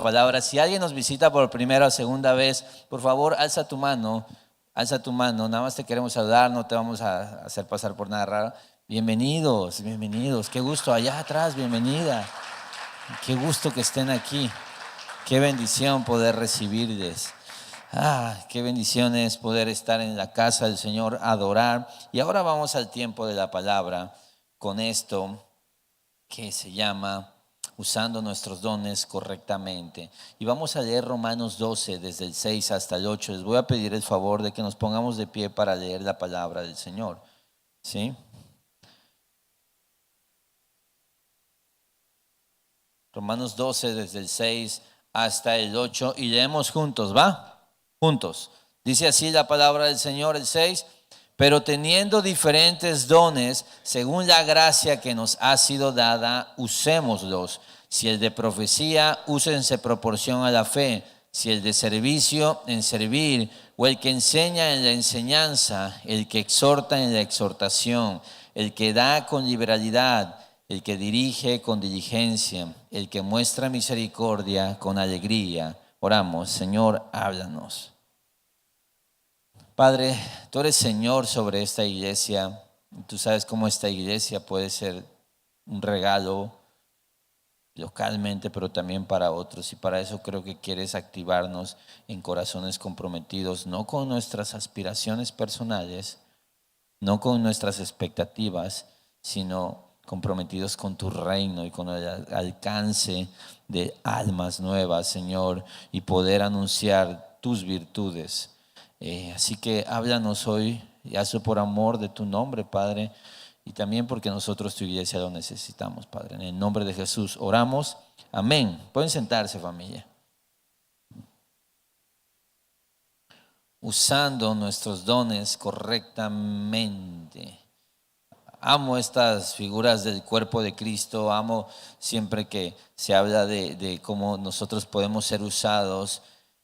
Palabra. Si alguien nos visita por primera o segunda vez, por favor, alza tu mano, nada más te queremos saludar, no te vamos a hacer pasar por nada raro. Bienvenidos, qué gusto, allá atrás, bienvenida, qué gusto que estén aquí, qué bendición poder recibirles. Qué bendición es poder estar en la casa del Señor, adorar. Y ahora vamos al tiempo de la palabra con esto que se llama usando nuestros dones correctamente. Y vamos a leer Romanos 12 desde el 6 hasta el 8. Les voy a pedir el favor de que nos pongamos de pie para leer la palabra del Señor. ¿Sí? Romanos 12 desde el 6 hasta el 8 y leemos juntos, ¿va? Juntos. Dice así la palabra del Señor, el 6. Pero teniendo diferentes dones, según la gracia que nos ha sido dada, usémoslos. Si el de profecía, úsense en proporción a la fe. Si el de servicio, en servir. O el que enseña, en la enseñanza. El que exhorta, en la exhortación. El que da con liberalidad. El que dirige con diligencia. El que muestra misericordia con alegría. Oramos, Señor, háblanos. Padre, tú eres Señor sobre esta iglesia. Tú sabes cómo esta iglesia puede ser un regalo localmente, pero también para otros. Y para eso creo que quieres activarnos en corazones comprometidos, no con nuestras aspiraciones personales, no con nuestras expectativas, sino comprometidos con tu reino y con el alcance de almas nuevas, Señor, y poder anunciar tus virtudes. Así que háblanos hoy y hazlo por amor de tu nombre, Padre, y también porque nosotros, tu iglesia, lo necesitamos, Padre. En el nombre de Jesús oramos. Amén. Pueden sentarse, familia. Usando nuestros dones correctamente. Amo estas figuras del cuerpo de Cristo, amo siempre que se habla de cómo nosotros podemos ser usados.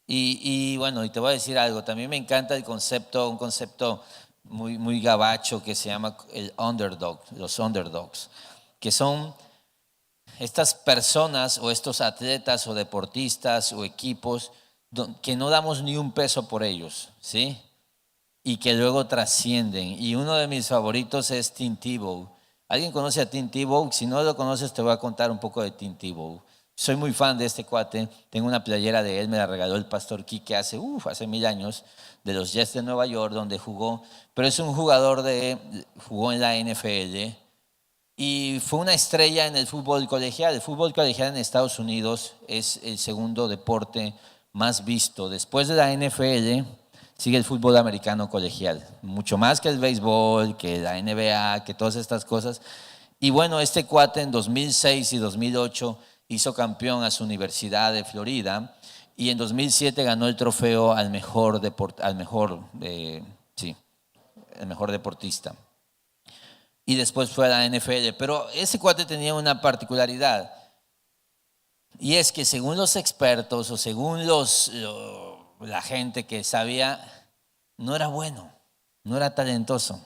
Y bueno, y te voy a decir algo, también me encanta un concepto muy gabacho que se llama el underdog, los underdogs, que son estas personas o estos atletas o deportistas o equipos que no damos ni un peso por ellos, ¿sí? Y que luego trascienden. Y uno de mis favoritos es Tim Tebow. ¿Alguien conoce a Tim Tebow? Si no lo conoces, te voy a contar un poco de Tim Tebow. Soy muy fan de este cuate. Tengo una playera de él, me la regaló el pastor Quique hace 1000 años, de los Jets de Nueva York, donde jugó. Pero es un jugador jugó en la NFL y fue una estrella en el fútbol colegial. El fútbol colegial en Estados Unidos es el segundo deporte más visto. Después de la NFL sigue el fútbol americano colegial, mucho más que el béisbol, que la NBA, que todas estas cosas. Y bueno, este cuate en 2006 y 2008 hizo campeón a su Universidad de Florida y en 2007 ganó el trofeo al mejor deportista. Y después fue a la NFL. Pero ese cuate tenía una particularidad. Y es que según los expertos o según la gente que sabía, no era bueno, no era talentoso.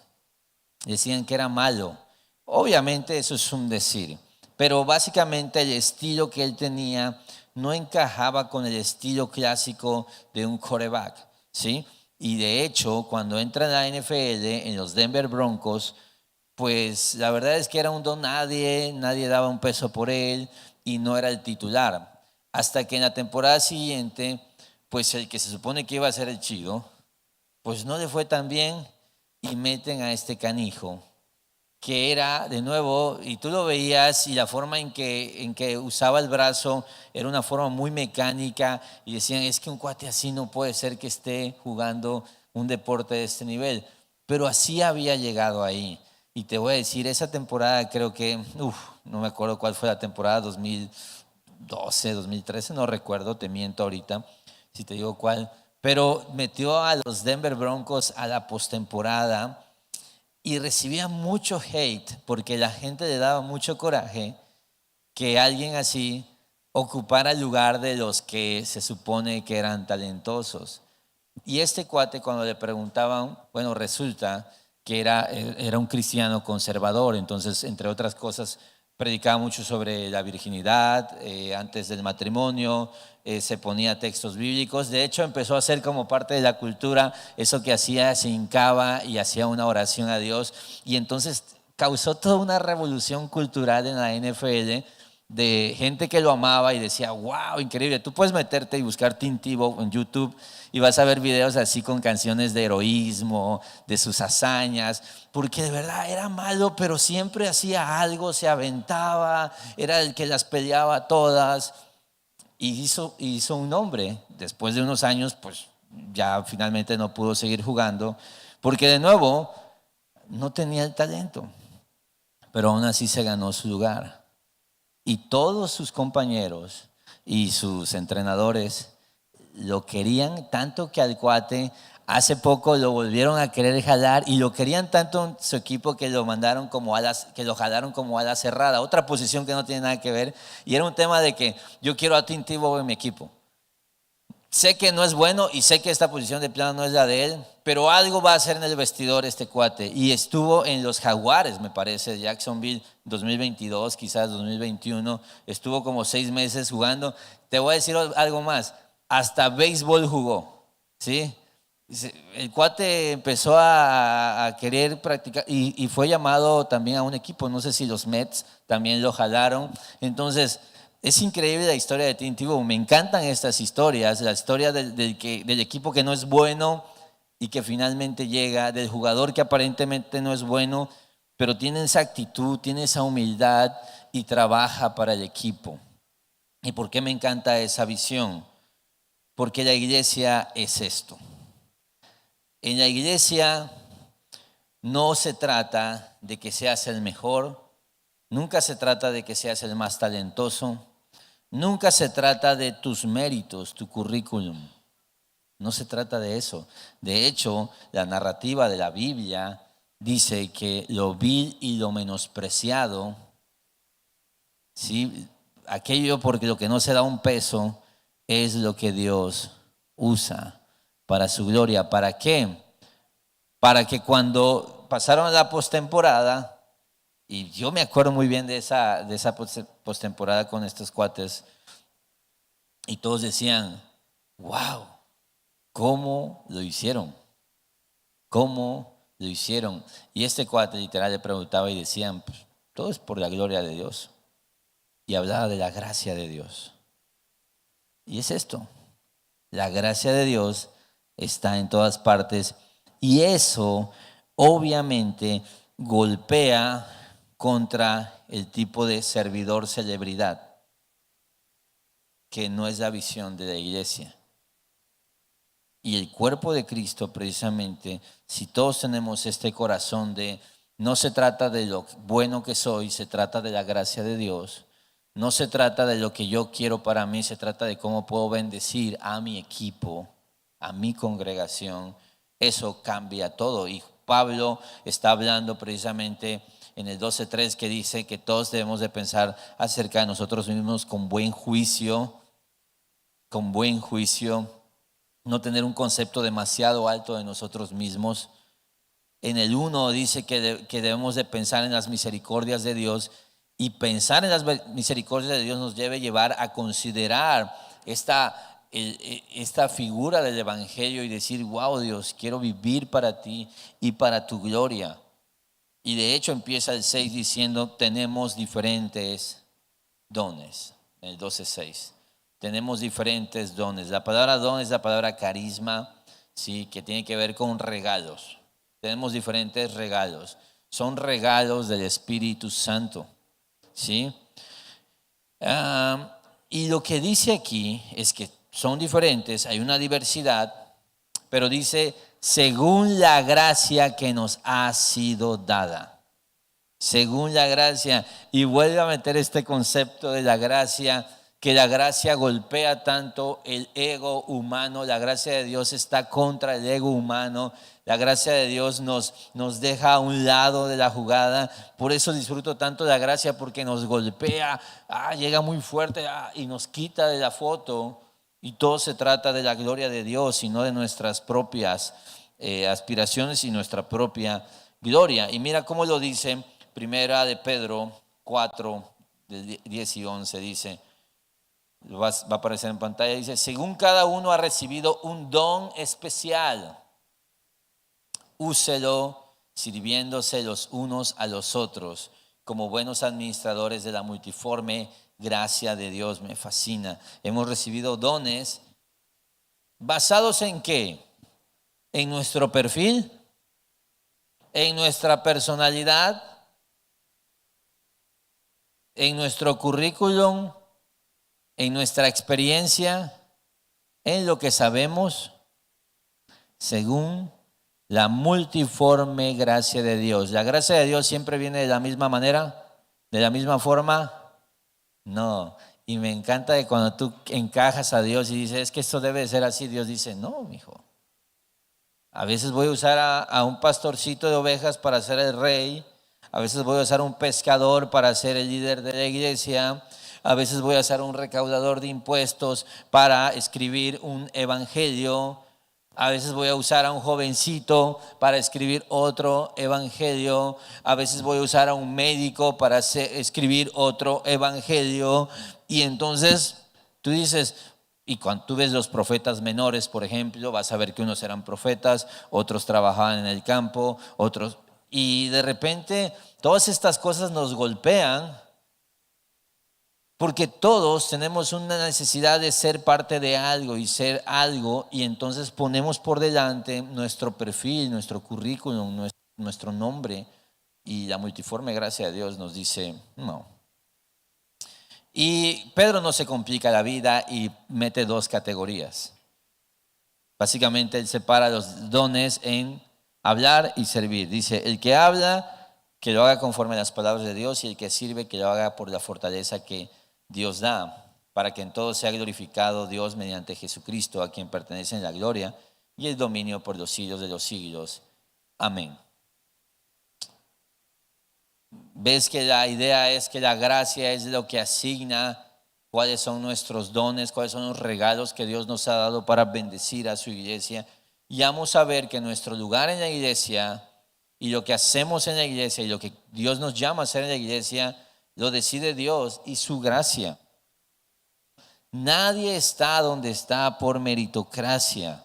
Decían que era malo. Obviamente eso es un decir. Pero básicamente el estilo que él tenía no encajaba con el estilo clásico de un quarterback, ¿sí? Y de hecho, cuando entra en la NFL, en los Denver Broncos, pues la verdad es que era un don nadie daba un peso por él y no era el titular. Hasta que en la temporada siguiente, pues el que se supone que iba a ser el chido, pues no le fue tan bien y meten a este canijo, que era de nuevo, y tú lo veías y la forma en que usaba el brazo era una forma muy mecánica y decían, es que un cuate así no puede ser que esté jugando un deporte de este nivel, pero así había llegado ahí. Y te voy a decir, esa temporada creo que, no me acuerdo cuál fue la temporada, 2012, 2013, no recuerdo, te miento ahorita si te digo cuál, pero metió a los Denver Broncos a la postemporada y recibía mucho hate porque la gente le daba mucho coraje que alguien así ocupara el lugar de los que se supone que eran talentosos. Y este cuate, cuando le preguntaban, bueno, resulta que era un cristiano conservador, entonces, entre otras cosas, predicaba mucho sobre la virginidad antes del matrimonio, se ponía textos bíblicos. De hecho, empezó a ser como parte de la cultura, eso que hacía, se hincaba y hacía una oración a Dios. Y entonces causó toda una revolución cultural en la NFL de gente que lo amaba y decía, wow, increíble. Tú puedes meterte y buscar Tim Tebow en YouTube y vas a ver videos así con canciones de heroísmo, de sus hazañas, porque de verdad era malo, pero siempre hacía algo, se aventaba, era el que las peleaba todas y hizo un nombre. Después de unos años, pues ya finalmente no pudo seguir jugando, porque de nuevo no tenía el talento, pero aún así se ganó su lugar. Y todos sus compañeros y sus entrenadores lo querían tanto que al cuate hace poco lo volvieron a querer jalar y lo querían tanto en su equipo que lo mandaron como alas, que lo jalaron como ala cerrada, otra posición que no tiene nada que ver. Y era un tema de que yo quiero a Tim Tebow en mi equipo. Sé que no es bueno y sé que esta posición de plano no es la de él, pero algo va a hacer en el vestidor este cuate. Y estuvo en los Jaguares, me parece, Jacksonville 2022, quizás 2021. Estuvo como 6 meses jugando. Te voy a decir algo más, hasta béisbol jugó, ¿sí? El cuate empezó a querer practicar y fue llamado también a un equipo, no sé si los Mets también lo jalaron. Entonces, es increíble la historia de Tim Tebow. Me encantan estas historias, la historia del equipo que no es bueno y que finalmente llega, del jugador que aparentemente no es bueno, pero tiene esa actitud, tiene esa humildad y trabaja para el equipo. ¿Y por qué me encanta esa visión? Porque la iglesia es esto. En la iglesia no se trata de que seas el mejor, nunca se trata de que seas el más talentoso, nunca se trata de tus méritos, tu currículum. No se trata de eso. De hecho, la narrativa de la Biblia dice que lo vil y lo menospreciado, ¿sí? Aquello porque lo que no se da un peso, es lo que Dios usa para su gloria. ¿Para qué? Para que cuando pasaron la postemporada, y yo me acuerdo muy bien de esa postemporada con estos cuates, y todos decían, wow, ¿cómo lo hicieron? ¿Cómo lo hicieron? Y este cuate literal le preguntaba y decían, pues, todo es por la gloria de Dios. Y hablaba de la gracia de Dios. Y es esto, la gracia de Dios está en todas partes y eso obviamente golpea contra el tipo de servidor celebridad, que no es la visión de la iglesia. Y el cuerpo de Cristo, precisamente, si todos tenemos este corazón de no se trata de lo bueno que soy, se trata de la gracia de Dios. No se trata de lo que yo quiero para mí, se trata de cómo puedo bendecir a mi equipo, a mi congregación. Eso cambia todo. Y Pablo está hablando precisamente en el 12:3 que dice que todos debemos de pensar acerca de nosotros mismos con buen juicio, no tener un concepto demasiado alto de nosotros mismos. En el 1 dice que debemos de pensar en las misericordias de Dios. Y pensar en las misericordias de Dios nos debe llevar a considerar esta figura del Evangelio y decir, wow, Dios, quiero vivir para ti y para tu gloria. Y de hecho empieza el 6 diciendo, tenemos diferentes dones, en el 12:6. Tenemos diferentes dones. La palabra don es la palabra carisma, ¿sí? Que tiene que ver con regalos. Tenemos diferentes regalos. Son regalos del Espíritu Santo. ¿Sí? Y lo que dice aquí es que son diferentes, hay una diversidad, pero dice, según la gracia que nos ha sido dada. Según la gracia. Y vuelve a meter este concepto de la gracia, que la gracia golpea tanto el ego humano. La gracia de Dios está contra el ego humano. La gracia de Dios nos deja a un lado de la jugada. Por eso disfruto tanto la gracia, porque nos golpea, llega muy fuerte y nos quita de la foto. Y todo se trata de la gloria de Dios y no de nuestras propias aspiraciones y nuestra propia gloria. Y mira cómo lo dice Primera de Pedro 4, del 10 y 11 dice, va a aparecer en pantalla, dice, según cada uno ha recibido un don especial, úselo sirviéndose los unos a los otros como buenos administradores de la multiforme gracia de Dios. Me fascina. Hemos recibido dones basados en ¿qué? En nuestro perfil, en nuestra personalidad, en nuestro currículum, en nuestra experiencia, en lo que sabemos, según la multiforme gracia de Dios. ¿La gracia de Dios siempre viene de la misma manera? ¿De la misma forma? No. Y me encanta que cuando tú encajas a Dios y dices, es que esto debe de ser así, Dios dice, no, mijo. A veces voy a usar a un pastorcito de ovejas para ser el rey. A veces voy a usar a un pescador para ser el líder de la iglesia. A veces voy a usar a un recaudador de impuestos para escribir un evangelio. A veces voy a usar a un jovencito para escribir otro evangelio. A veces voy a usar a un médico para escribir otro evangelio. Y entonces tú dices, y cuando tú ves los profetas menores, por ejemplo, vas a ver que unos eran profetas, otros trabajaban en el campo, otros... Y de repente todas estas cosas nos golpean porque todos tenemos una necesidad de ser parte de algo y ser algo, y entonces ponemos por delante nuestro perfil, nuestro currículum, nuestro nombre, y la multiforme gracia de Dios nos dice no. Y Pedro no se complica la vida y mete dos categorías. Básicamente él separa los dones en hablar y servir. Dice, el que habla, que lo haga conforme a las palabras de Dios, y el que sirve, que lo haga por la fortaleza que Dios da, para que en todo sea glorificado Dios mediante Jesucristo, a quien pertenecen la gloria y el dominio por los siglos de los siglos. Amén. ¿Ves que la idea es que la gracia es lo que asigna cuáles son nuestros dones, cuáles son los regalos que Dios nos ha dado para bendecir a su iglesia? Y vamos a ver que nuestro lugar en la iglesia y lo que hacemos en la iglesia y lo que Dios nos llama a hacer en la iglesia lo decide Dios y su gracia. Nadie está donde está por meritocracia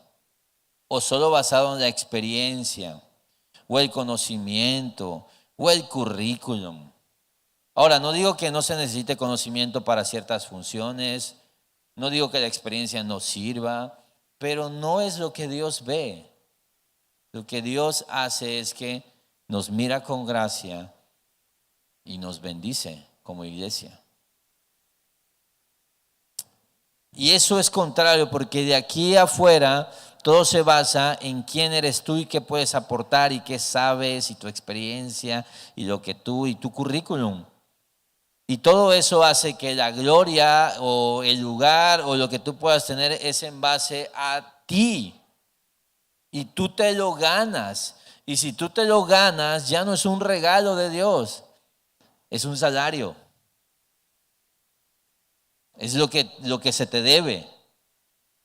o solo basado en la experiencia o el conocimiento o el currículum. Ahora, no digo que no se necesite conocimiento para ciertas funciones, no digo que la experiencia no sirva, pero no es lo que Dios ve. Lo que Dios hace es que nos mira con gracia y nos bendice como iglesia. Y eso es contrario, porque de aquí afuera todo se basa en quién eres tú y qué puedes aportar y qué sabes y tu experiencia y lo que tú y tu currículum. Y todo eso hace que la gloria o el lugar o lo que tú puedas tener es en base a ti. Y tú te lo ganas. Y si tú te lo ganas, ya no es un regalo de Dios. Es un salario. Es lo que se te debe.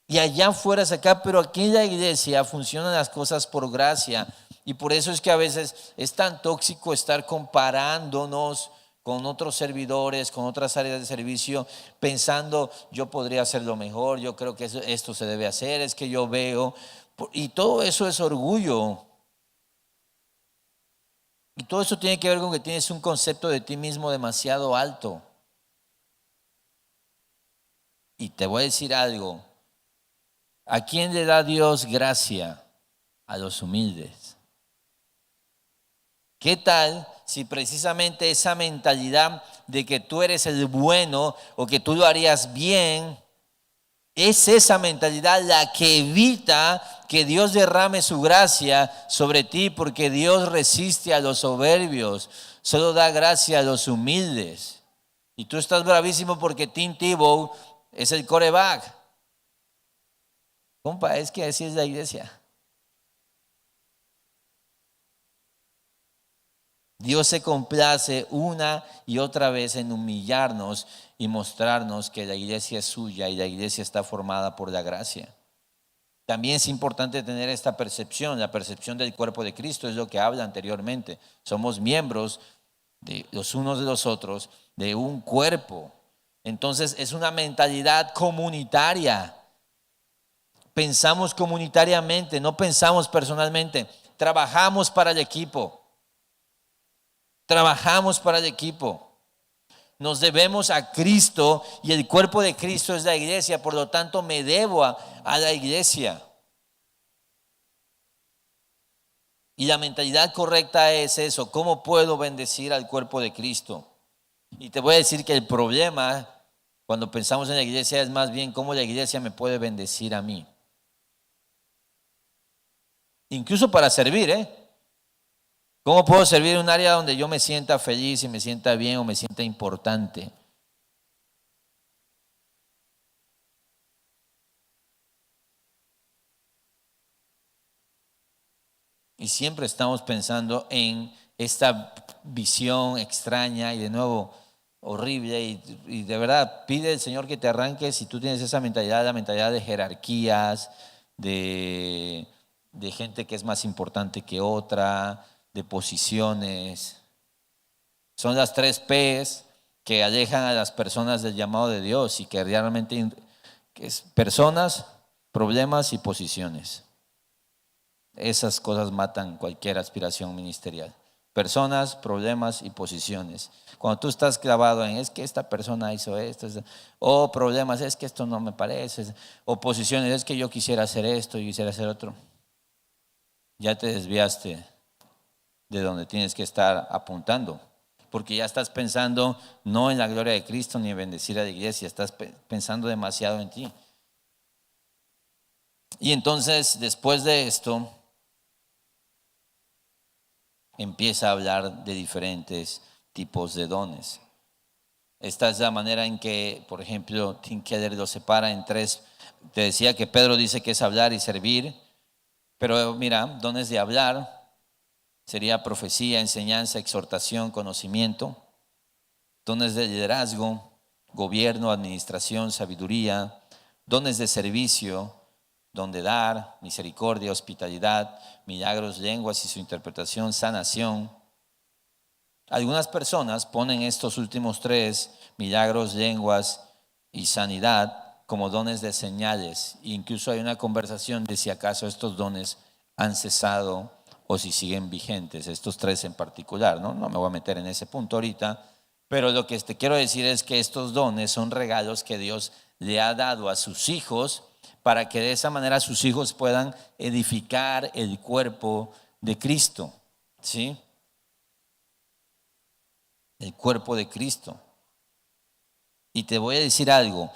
Y allá afuera es acá, pero aquí en la iglesia funcionan las cosas por gracia. Y por eso es que a veces es tan tóxico estar comparándonos con otros servidores, con otras áreas de servicio, pensando yo podría hacerlo mejor, yo creo que esto se debe hacer, es que yo veo. Y todo eso es orgullo. Y todo eso tiene que ver con que tienes un concepto de ti mismo demasiado alto. Y te voy a decir algo. ¿A quién le da Dios gracia? A los humildes. ¿Qué tal si precisamente esa mentalidad de que tú eres el bueno o que tú lo harías bien, es esa mentalidad la que evita que Dios derrame su gracia sobre ti? Porque Dios resiste a los soberbios, solo da gracia a los humildes. Y tú estás bravísimo porque Tim Tebow es el quarterback. Compa, es que así es la iglesia. Dios se complace una y otra vez en humillarnos y mostrarnos que la iglesia es suya y la iglesia está formada por la gracia. También es importante tener esta percepción, la percepción del cuerpo de Cristo, es lo que habla anteriormente. Somos miembros de los unos de los otros, de un cuerpo. Entonces es una mentalidad comunitaria. Pensamos comunitariamente, no pensamos personalmente. Trabajamos para el equipo. Trabajamos para el equipo. Nos debemos a Cristo y el cuerpo de Cristo es la iglesia. Por lo tanto, me debo a la iglesia. Y la mentalidad correcta es eso. ¿Cómo puedo bendecir al cuerpo de Cristo? Y te voy a decir que el problema cuando pensamos en la iglesia es más bien cómo la iglesia me puede bendecir a mí. Incluso para servir, ¿Cómo puedo servir en un área donde yo me sienta feliz y me sienta bien o me sienta importante? Y siempre estamos pensando en esta visión extraña y de nuevo horrible y de verdad pide al Señor que te arranques si tú tienes esa mentalidad, la mentalidad de jerarquías, de gente que es más importante que otra, de posiciones. Son las 3 P's que alejan a las personas del llamado de Dios y que realmente es personas, problemas y posiciones. Esas cosas matan cualquier aspiración ministerial. Personas, problemas y posiciones. Cuando tú estás clavado en es que esta persona hizo esto, o problemas, es que esto no me parece, o posiciones, es que yo quisiera hacer esto y quisiera hacer otro, ya te desviaste de donde tienes que estar apuntando, porque ya estás pensando no en la gloria de Cristo ni en bendecir a la iglesia, estás pensando demasiado en ti. Y entonces, después de esto, empieza a hablar de diferentes tipos de dones. Esta es la manera en que, por ejemplo, Tim Keller lo separa en 3. Te decía que Pedro dice que es hablar y servir, pero mira, dones de hablar sería profecía, enseñanza, exhortación, conocimiento. Dones de liderazgo, gobierno, administración, sabiduría. Dones de servicio, don de dar, misericordia, hospitalidad, milagros, lenguas y su interpretación, sanación. Algunas personas ponen estos últimos 3, milagros, lenguas y sanidad, como dones de señales. Incluso hay una conversación de si acaso estos dones han cesado o si siguen vigentes, estos 3 en particular, ¿no? No me voy a meter en ese punto ahorita, pero lo que te quiero decir es que estos dones son regalos que Dios le ha dado a sus hijos para que de esa manera sus hijos puedan edificar el cuerpo de Cristo, ¿sí? El cuerpo de Cristo. Y te voy a decir algo,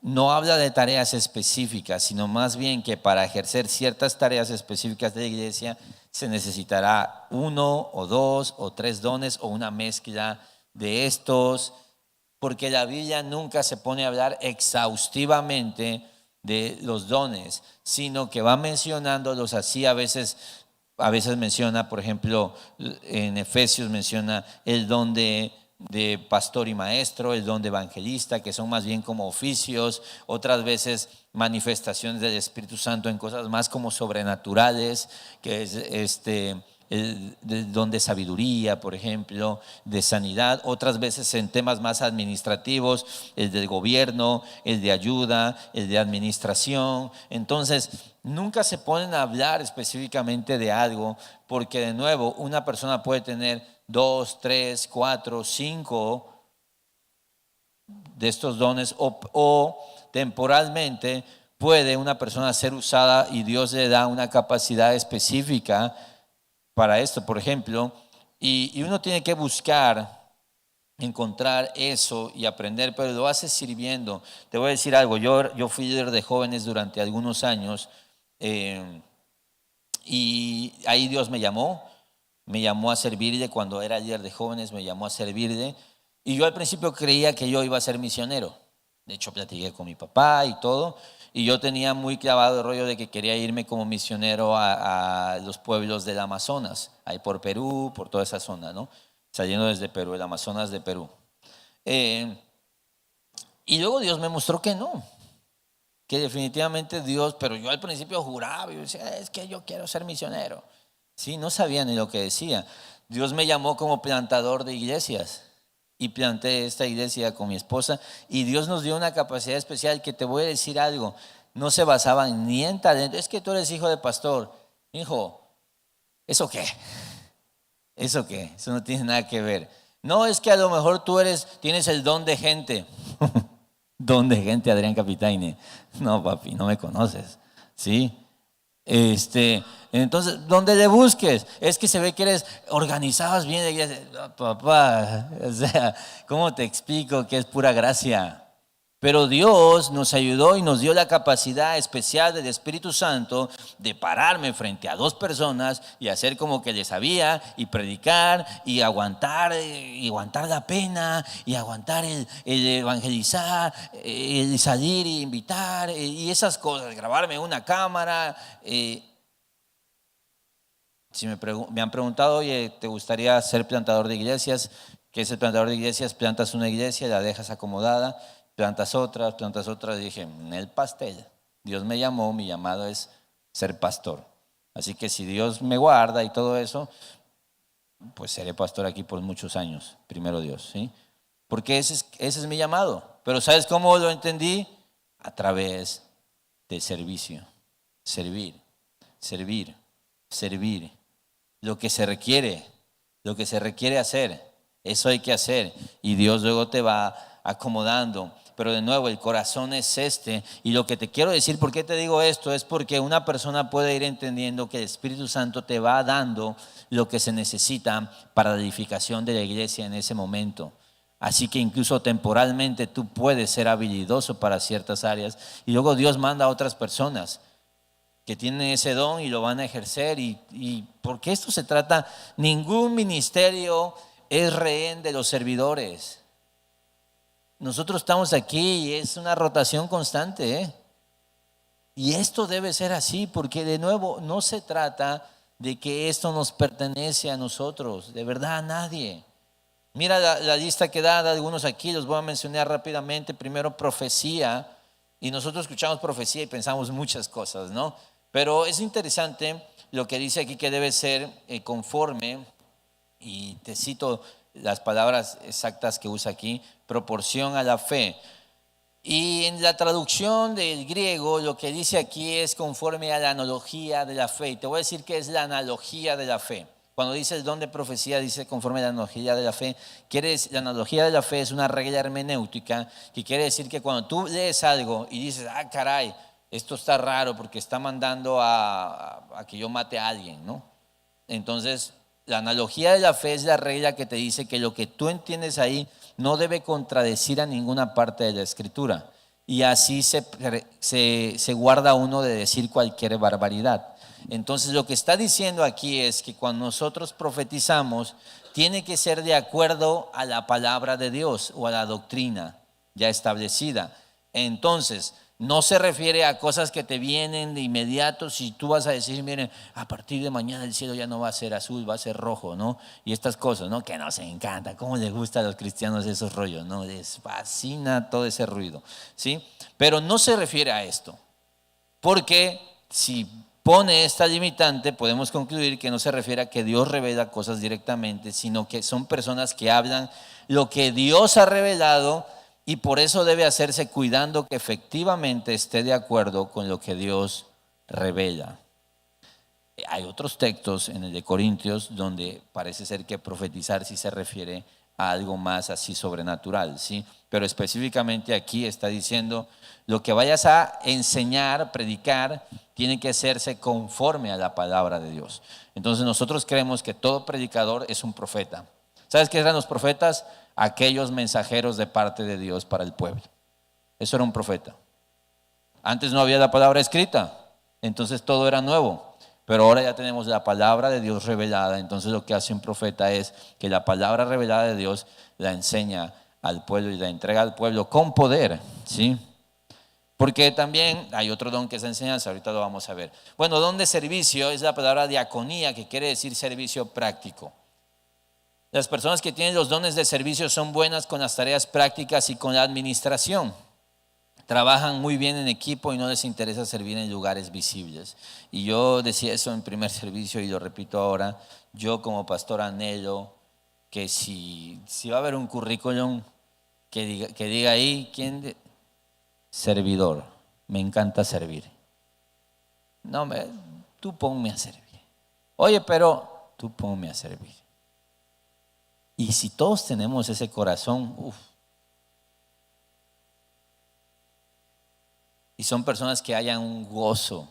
no habla de tareas específicas, sino más bien que para ejercer ciertas tareas específicas de la iglesia se necesitará 1 o 2 o 3 dones o una mezcla de estos, porque la Biblia nunca se pone a hablar exhaustivamente de los dones, sino que va mencionándolos así. A veces menciona, por ejemplo, en Efesios menciona el don de pastor y maestro, el don de evangelista, que son más bien como oficios, otras veces manifestaciones del Espíritu Santo en cosas más como sobrenaturales, que es el don de sabiduría, por ejemplo, de sanidad, otras veces en temas más administrativos, el del gobierno, el de ayuda, el de administración. Entonces, nunca se ponen a hablar específicamente de algo, porque de nuevo, una persona puede tener 2, 3, 4, 5 de estos dones o temporalmente puede una persona ser usada y Dios le da una capacidad específica para esto, por ejemplo, y uno tiene que buscar, encontrar eso y aprender, pero lo hace sirviendo. Te voy a decir algo, yo fui líder de jóvenes durante algunos años y ahí Dios me llamó a servirle cuando era líder de jóvenes, me llamó a servirle y yo al principio creía que yo iba a ser misionero. De hecho, platiqué con mi papá y todo. Y yo tenía muy clavado el rollo de que quería irme como misionero a los pueblos del Amazonas, ahí por Perú, por toda esa zona, ¿no? Saliendo desde Perú, el Amazonas de Perú. Y luego Dios me mostró que no, que definitivamente Dios, pero yo al principio juraba y decía, es que yo quiero ser misionero. Sí, no sabía ni lo que decía. Dios me llamó como plantador de iglesias y planté esta iglesia con mi esposa y Dios nos dio una capacidad especial que te voy a decir algo, no se basaba ni en talento, es que tú eres hijo de pastor, hijo, ¿eso qué? ¿Eso qué? Eso no tiene nada que ver. No, es que a lo mejor tienes el don de gente. Don de gente, Adrián Capitaine. No, papi, no me conoces. ¿Sí? Entonces, donde le busques, es que se ve que eres organizados bien. Papá, o sea, ¿cómo te explico que es pura gracia? Pero Dios nos ayudó y nos dio la capacidad especial del Espíritu Santo de pararme frente a dos personas y hacer como que les sabía y predicar y aguantar la pena y aguantar el evangelizar, el salir y invitar y esas cosas, grabarme una cámara. Si me han preguntado, oye, ¿te gustaría ser plantador de iglesias? ¿Qué es el plantador de iglesias? Plantas una iglesia, la dejas acomodada, plantas otras, y dije, en el pastel. Dios me llamó, mi llamado es ser pastor. Así que si Dios me guarda y todo eso, pues seré pastor aquí por muchos años, primero Dios, ¿sí? Porque ese es mi llamado. Pero ¿sabes cómo lo entendí? A través de servicio, servir. Lo que se requiere hacer, eso hay que hacer. Y Dios luego te va acomodando. Pero de nuevo, el corazón es y lo que te quiero decir, ¿por qué te digo esto? Es porque una persona puede ir entendiendo que el Espíritu Santo te va dando lo que se necesita para la edificación de la iglesia en ese momento. Así que incluso temporalmente tú puedes ser habilidoso para ciertas áreas y luego Dios manda a otras personas que tienen ese don y lo van a ejercer y porque esto se trata, ningún ministerio es rehén de los servidores. Nosotros estamos aquí y es una rotación constante, ¿eh? Y esto debe ser así porque de nuevo no se trata de que esto nos pertenece a nosotros, de verdad a nadie. Mira la lista que da algunos aquí, los voy a mencionar rápidamente. Primero, profecía, y nosotros escuchamos profecía y pensamos muchas cosas, ¿no? Pero es interesante lo que dice aquí que debe ser conforme, y te cito las palabras exactas que usa aquí, proporción a la fe. Y en la traducción del griego lo que dice aquí es conforme a la analogía de la fe. Y te voy a decir qué es la analogía de la fe. Cuando dice el don de profecía, dice conforme a la analogía de la fe. La analogía de la fe es una regla hermenéutica que quiere decir que cuando tú lees algo y dices, ah, caray, esto está raro porque está mandando a que yo mate a alguien, ¿no? Entonces, la analogía de la fe es la regla que te dice que lo que tú entiendes ahí no debe contradecir a ninguna parte de la escritura. Y así se guarda uno de decir cualquier barbaridad. Entonces lo que está diciendo aquí es que cuando nosotros profetizamos, tiene que ser de acuerdo a la palabra de Dios o a la doctrina ya establecida. Entonces, no se refiere a cosas que te vienen de inmediato. Si tú vas a decir, miren, a partir de mañana el cielo ya no va a ser azul, va a ser rojo, ¿no? Y estas cosas, ¿no? Que nos encanta, cómo les gusta a los cristianos esos rollos, ¿no? Les fascina todo ese ruido, ¿sí? Pero no se refiere a esto, porque si pone esta limitante, podemos concluir que no se refiere a que Dios revela cosas directamente, sino que son personas que hablan lo que Dios ha revelado. Y por eso debe hacerse cuidando que efectivamente esté de acuerdo con lo que Dios revela. Hay otros textos en el de Corintios donde parece ser que profetizar sí se refiere a algo más así sobrenatural, ¿sí? Pero específicamente aquí está diciendo lo que vayas a enseñar, predicar, tiene que hacerse conforme a la palabra de Dios. Entonces nosotros creemos que todo predicador es un profeta. ¿Sabes qué eran los profetas? Aquellos mensajeros de parte de Dios para el pueblo. Eso era un profeta. Antes no había la palabra escrita, entonces todo era nuevo. Pero ahora ya tenemos la palabra de Dios revelada. Entonces lo que hace un profeta es que la palabra revelada de Dios la enseña al pueblo y la entrega al pueblo con poder, ¿sí? Porque también hay otro don que es enseñanza, ahorita lo vamos a ver. Bueno, don de servicio es la palabra diaconía, que quiere decir servicio práctico. Las personas que tienen los dones de servicio son buenas con las tareas prácticas y con la administración. Trabajan muy bien en equipo y no les interesa servir en lugares visibles. Y yo decía eso en primer servicio y lo repito ahora. Yo como pastor anhelo que si va a haber un currículum que diga ahí, servidor, me encanta servir. No, tú ponme a servir. Oye, pero tú ponme a servir. Y si todos tenemos ese corazón, y son personas que hayan un gozo,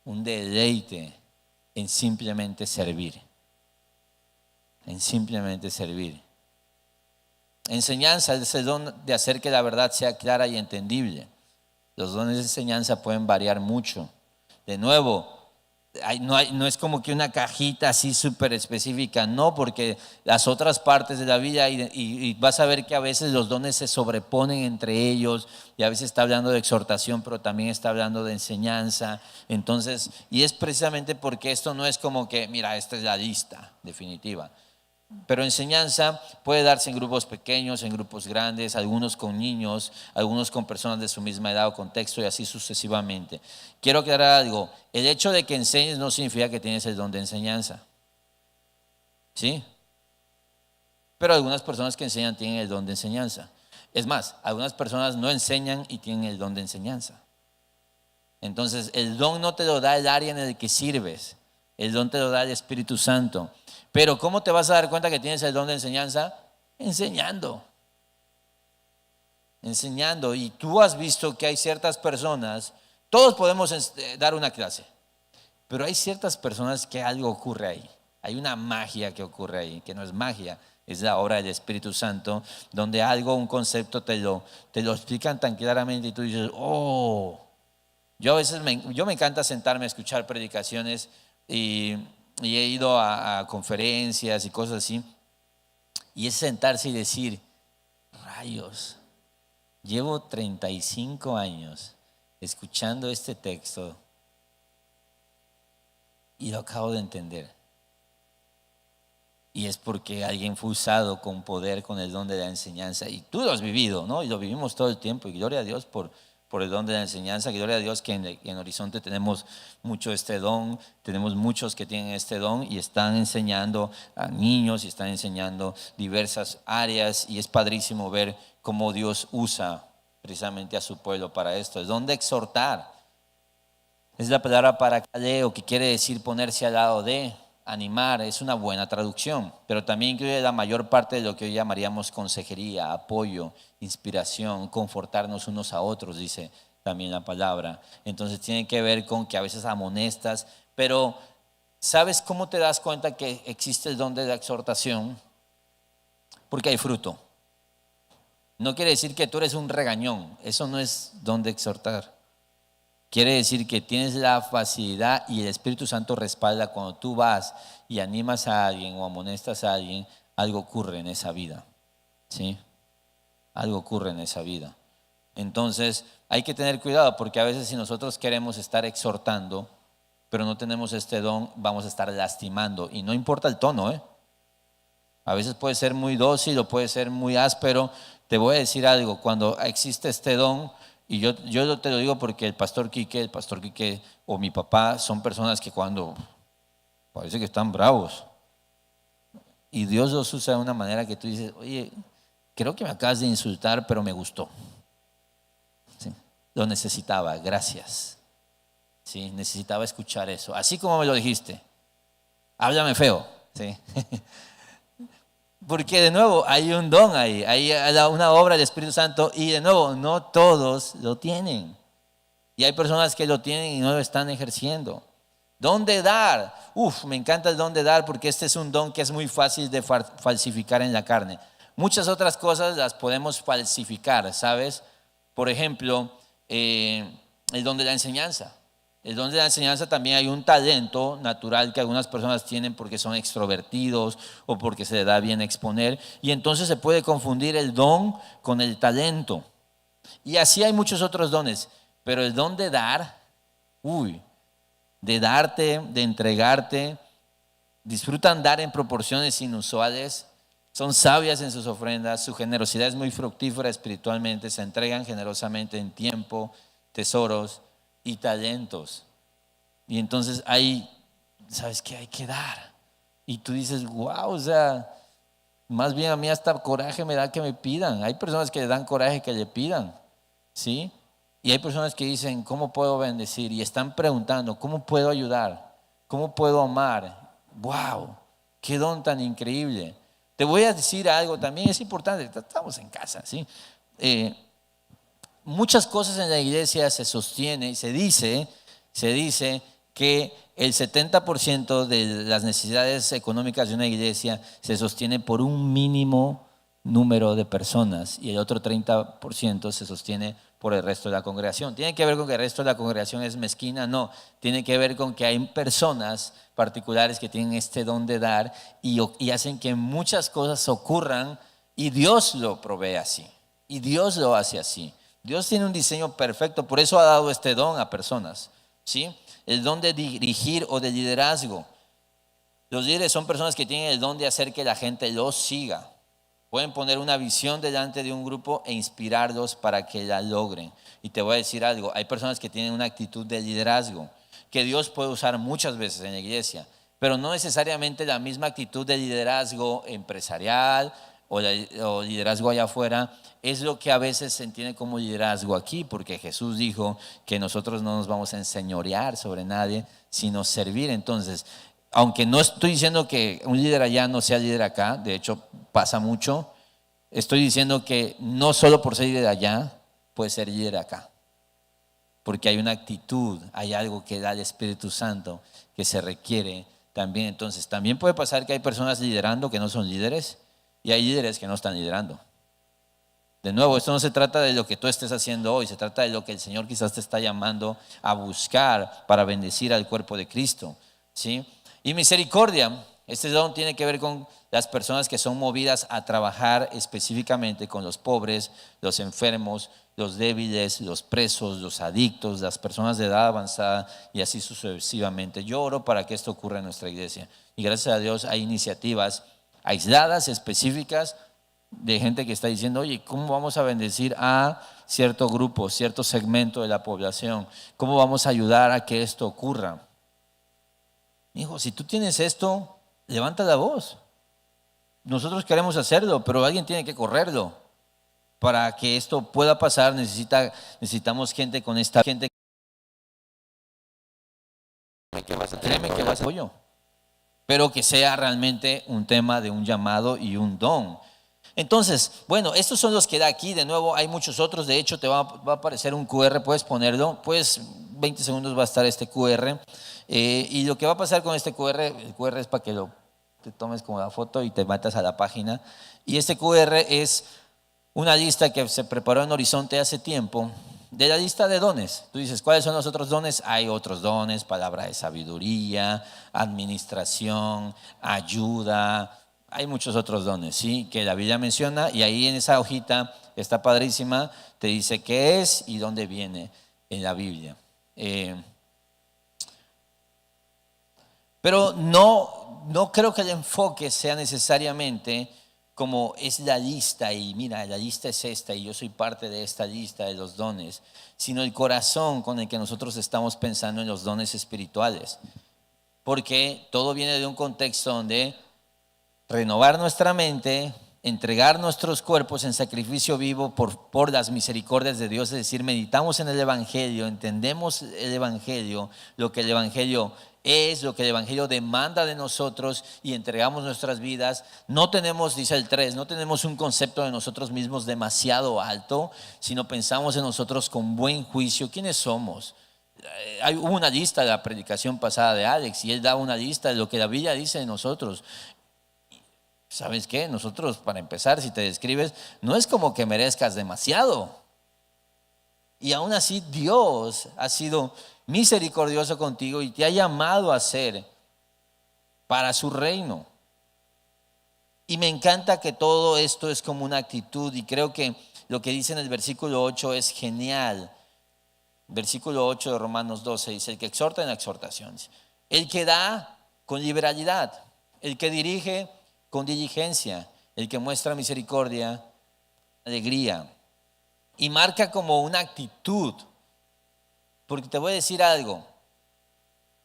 un deleite en simplemente servir. En simplemente servir. Enseñanza es el don de hacer que la verdad sea clara y entendible. Los dones de enseñanza pueden variar mucho. De nuevo, no es como que una cajita así súper específica, no, porque las otras partes de la vida y vas a ver que a veces los dones se sobreponen entre ellos y a veces está hablando de exhortación, pero también está hablando de enseñanza. Entonces, y es precisamente porque esto no es como que, mira, esta es la lista definitiva. Pero enseñanza puede darse en grupos pequeños, en grupos grandes, algunos con niños, algunos con personas de su misma edad o contexto y así sucesivamente. Quiero aclarar algo, el hecho de que enseñes no significa que tienes el don de enseñanza. ¿Sí? Pero algunas personas que enseñan tienen el don de enseñanza. Es más, algunas personas no enseñan y tienen el don de enseñanza. Entonces, el don no te lo da el área en el que sirves, el don te lo da el Espíritu Santo. Pero ¿cómo te vas a dar cuenta que tienes el don de enseñanza? Enseñando. Enseñando. Y tú has visto que hay ciertas personas, todos podemos dar una clase, pero hay ciertas personas que algo ocurre ahí. Hay una magia que ocurre ahí, que no es magia, es la obra del Espíritu Santo, donde algo, un concepto te lo explican tan claramente y tú dices, oh. Yo a veces me encanta sentarme a escuchar predicaciones y he ido a conferencias y cosas así, y es sentarse y decir, rayos, llevo 35 años escuchando este texto y lo acabo de entender. Y es porque alguien fue usado con poder, con el don de la enseñanza, y tú lo has vivido, ¿no? Y lo vivimos todo el tiempo, y gloria a Dios por el don de la enseñanza. Gloria a Dios que en Horizonte tenemos mucho este don, tenemos muchos que tienen este don y están enseñando a niños y están enseñando diversas áreas, y es padrísimo ver cómo Dios usa precisamente a su pueblo para esto. El don de exhortar es la palabra parakaleo, que quiere decir ponerse al lado de. Animar es una buena traducción, pero también incluye la mayor parte de lo que hoy llamaríamos consejería, apoyo, inspiración, confortarnos unos a otros, dice también la palabra. Entonces tiene que ver con que a veces amonestas, pero ¿sabes cómo te das cuenta que existe el don de la exhortación? Porque hay fruto. No quiere decir que tú eres un regañón, eso no es don de exhortar. Quiere decir que tienes la facilidad y el Espíritu Santo respalda cuando tú vas y animas a alguien o amonestas a alguien, algo ocurre en esa vida. ¿Sí? Algo ocurre en esa vida. Entonces hay que tener cuidado, porque a veces si nosotros queremos estar exhortando, pero no tenemos este don, vamos a estar lastimando. Y no importa el tono, ¿eh? A veces puede ser muy dócil o puede ser muy áspero. Te voy a decir algo, cuando existe este don, y yo te lo digo porque el pastor Quique o mi papá son personas que cuando parece que están bravos, y Dios los usa de una manera que tú dices, oye, creo que me acabas de insultar, pero me gustó. ¿Sí? Lo necesitaba, gracias. ¿Sí? Necesitaba escuchar eso, así como me lo dijiste. Háblame feo. ¿Sí? Porque de nuevo hay un don ahí, hay una obra del Espíritu Santo, y de nuevo no todos lo tienen. Y hay personas que lo tienen y no lo están ejerciendo. Don de dar. Me encanta el don de dar, porque este es un don que es muy fácil de falsificar en la carne. Muchas otras cosas las podemos falsificar, ¿sabes? Por ejemplo, el don de la enseñanza. El don de la enseñanza también hay un talento natural que algunas personas tienen porque son extrovertidos o porque se les da bien exponer, y entonces se puede confundir el don con el talento. Y así hay muchos otros dones, pero el don de dar, de darte, de entregarte, disfrutan dar en proporciones inusuales. Son sabias en sus ofrendas, su generosidad es muy fructífera espiritualmente, se entregan generosamente en tiempo, tesoros y talentos. Y entonces ahí, ¿sabes qué? Hay que dar. Y tú dices, wow, o sea, más bien a mí hasta coraje me da que me pidan. Hay personas que le dan coraje que le pidan, ¿sí? Y hay personas que dicen, ¿cómo puedo bendecir? Y están preguntando, ¿cómo puedo ayudar? ¿Cómo puedo amar? ¡Wow! ¡Qué don tan increíble! Te voy a decir algo también, es importante, estamos en casa, ¿sí? Muchas cosas en la iglesia se sostiene y se dice que el 70% de las necesidades económicas de una iglesia se sostiene por un mínimo número de personas y el otro 30% se sostiene por el resto de la congregación. ¿Tiene que ver con que el resto de la congregación es mezquina? No, tiene que ver con que hay personas particulares que tienen este don de dar y hacen que muchas cosas ocurran y Dios lo provee así y Dios lo hace así. Dios tiene un diseño perfecto, por eso ha dado este don a personas, ¿sí? El don de dirigir o de liderazgo. Los líderes son personas que tienen el don de hacer que la gente los siga. Pueden poner una visión delante de un grupo e inspirarlos para que la logren. Y te voy a decir algo, hay personas que tienen una actitud de liderazgo que Dios puede usar muchas veces en la iglesia, pero no necesariamente la misma actitud de liderazgo empresarial o liderazgo allá afuera es lo que a veces se entiende como liderazgo aquí, porque Jesús dijo que nosotros no nos vamos a enseñorear sobre nadie, sino servir. Entonces, aunque no estoy diciendo que un líder allá no sea líder acá, de hecho pasa mucho, estoy diciendo que no solo por ser líder allá, puede ser líder acá. Porque hay una actitud, hay algo que da el Espíritu Santo que se requiere también. Entonces, también puede pasar que hay personas liderando que no son líderes y hay líderes que no están liderando. De nuevo, esto no se trata de lo que tú estés haciendo hoy, se trata de lo que el Señor quizás te está llamando a buscar para bendecir al cuerpo de Cristo, ¿sí? Y misericordia, este don tiene que ver con las personas que son movidas a trabajar específicamente con los pobres, los enfermos, los débiles, los presos, los adictos, las personas de edad avanzada y así sucesivamente. Yo oro para que esto ocurra en nuestra iglesia y gracias a Dios hay iniciativas aisladas, específicas, de gente que está diciendo, oye, ¿cómo vamos a bendecir a cierto grupo, cierto segmento de la población? ¿Cómo vamos a ayudar a que esto ocurra? Hijo, si tú tienes esto, levanta la voz. Nosotros queremos hacerlo, pero alguien tiene que correrlo. Para que esto pueda pasar, necesitamos gente con esta gente. Créeme que vas a apoyo, pero que sea realmente un tema de un llamado y un don. Entonces, bueno, estos son los que da aquí. De nuevo, hay muchos otros. De hecho, te va a aparecer un QR, puedes ponerlo. Pues 20 segundos va a estar este QR. Y lo que va a pasar con este QR, el QR es para que te tomes como la foto y te metas a la página. Y este QR es una lista que se preparó en Horizonte hace tiempo, de la lista de dones. Tú dices, ¿cuáles son los otros dones? Hay otros dones, palabra de sabiduría, administración, ayuda. Hay muchos otros dones, ¿sí? Que la Biblia menciona y ahí en esa hojita está padrísima, te dice qué es y dónde viene en la Biblia. Pero no creo que el enfoque sea necesariamente como es la lista y mira, la lista es esta y yo soy parte de esta lista de los dones, sino el corazón con el que nosotros estamos pensando en los dones espirituales. Porque todo viene de un contexto donde renovar nuestra mente, entregar nuestros cuerpos en sacrificio vivo por las misericordias de Dios, es decir, meditamos en el Evangelio, entendemos el Evangelio, lo que el Evangelio es, lo que el Evangelio demanda de nosotros y entregamos nuestras vidas. No tenemos, dice el 3, no tenemos un concepto de nosotros mismos demasiado alto, sino pensamos en nosotros con buen juicio. ¿Quiénes somos? Hubo una lista de la predicación pasada de Alex y él daba una lista de lo que la Biblia dice de nosotros. ¿Sabes qué? Nosotros, para empezar, si te describes, no es como que merezcas demasiado. Y aún así Dios ha sido misericordioso contigo y te ha llamado a ser para su reino. Y me encanta que todo esto es como una actitud y creo que lo que dice en el versículo 8 es genial. Versículo 8 de Romanos 12 dice, el que exhorta en exhortaciones, el que da con liberalidad, el que dirige con diligencia, el que muestra misericordia, alegría. Y marca como una actitud. Porque te voy a decir algo.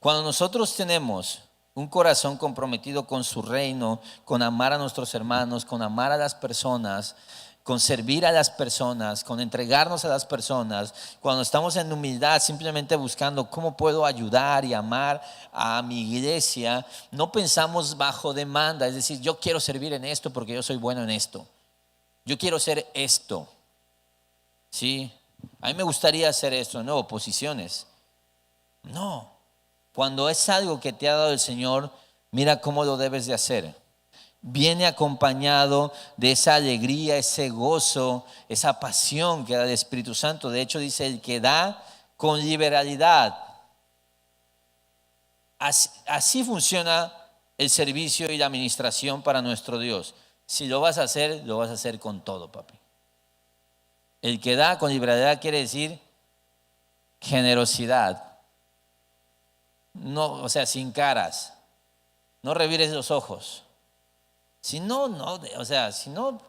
Cuando nosotros tenemos un corazón comprometido con su reino, con amar a nuestros hermanos, con amar a las personas, con servir a las personas, con entregarnos a las personas, cuando estamos en humildad simplemente buscando cómo puedo ayudar y amar a mi iglesia, no pensamos bajo demanda, es decir, yo quiero servir en esto porque yo soy bueno en esto, yo quiero ser esto, ¿sí? A mí me gustaría hacer esto, no, posiciones, no. Cuando es algo que te ha dado el Señor, mira cómo lo debes de hacer. Viene acompañado de esa alegría, ese gozo, esa pasión que da el Espíritu Santo. De hecho, dice, el que da con liberalidad. Así funciona el servicio y la administración para nuestro Dios. Si lo vas a hacer con todo, papi. El que da con liberalidad quiere decir generosidad. No, o sea, sin caras. No revires los ojos. Si no, o sea, si no,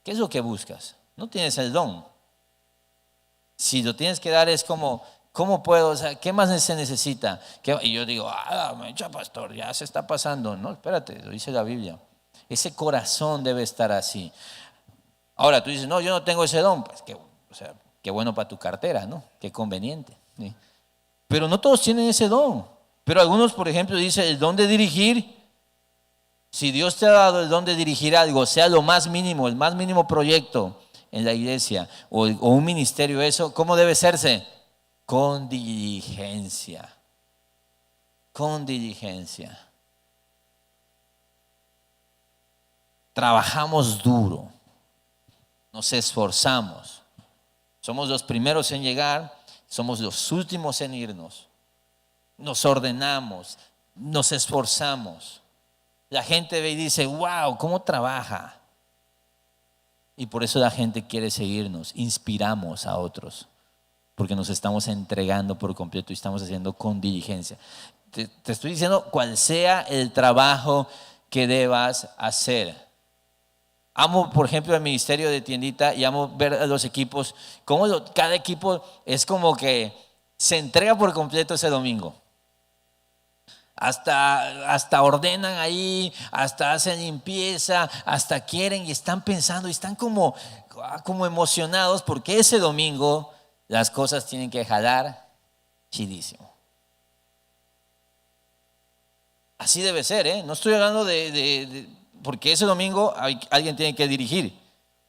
¿qué es lo que buscas? No tienes el don. Si lo tienes que dar es como, ¿cómo puedo? O sea, ¿qué más se necesita? Y yo digo, mecha pastor, ya se está pasando. No, espérate, lo dice la Biblia. Ese corazón debe estar así. Ahora tú dices, no, yo no tengo ese don. Pues o sea, qué bueno para tu cartera, ¿no? Qué conveniente. ¿Sí? Pero no todos tienen ese don. Pero algunos, por ejemplo, dicen el don de dirigir. Si Dios te ha dado el don de dirigir algo, sea lo más mínimo, el más mínimo proyecto en la iglesia o un ministerio, eso, ¿cómo debe hacerse? Con diligencia. Con diligencia. Trabajamos duro. Nos esforzamos. Somos los primeros en llegar, somos los últimos en irnos. Nos ordenamos, nos esforzamos. La gente ve y dice, wow, ¿cómo trabaja? Y por eso la gente quiere seguirnos, inspiramos a otros, porque nos estamos entregando por completo y estamos haciendo con diligencia. Te estoy diciendo cuál sea el trabajo que debas hacer. Amo, por ejemplo, el ministerio de tiendita y amo ver a los equipos, cómo cada equipo es como que se entrega por completo ese domingo. Hasta ordenan ahí, hasta hacen limpieza, hasta quieren y están pensando y están como emocionados porque ese domingo las cosas tienen que jalar chidísimo. Así debe ser, ¿eh? No estoy hablando porque ese domingo alguien tiene que dirigir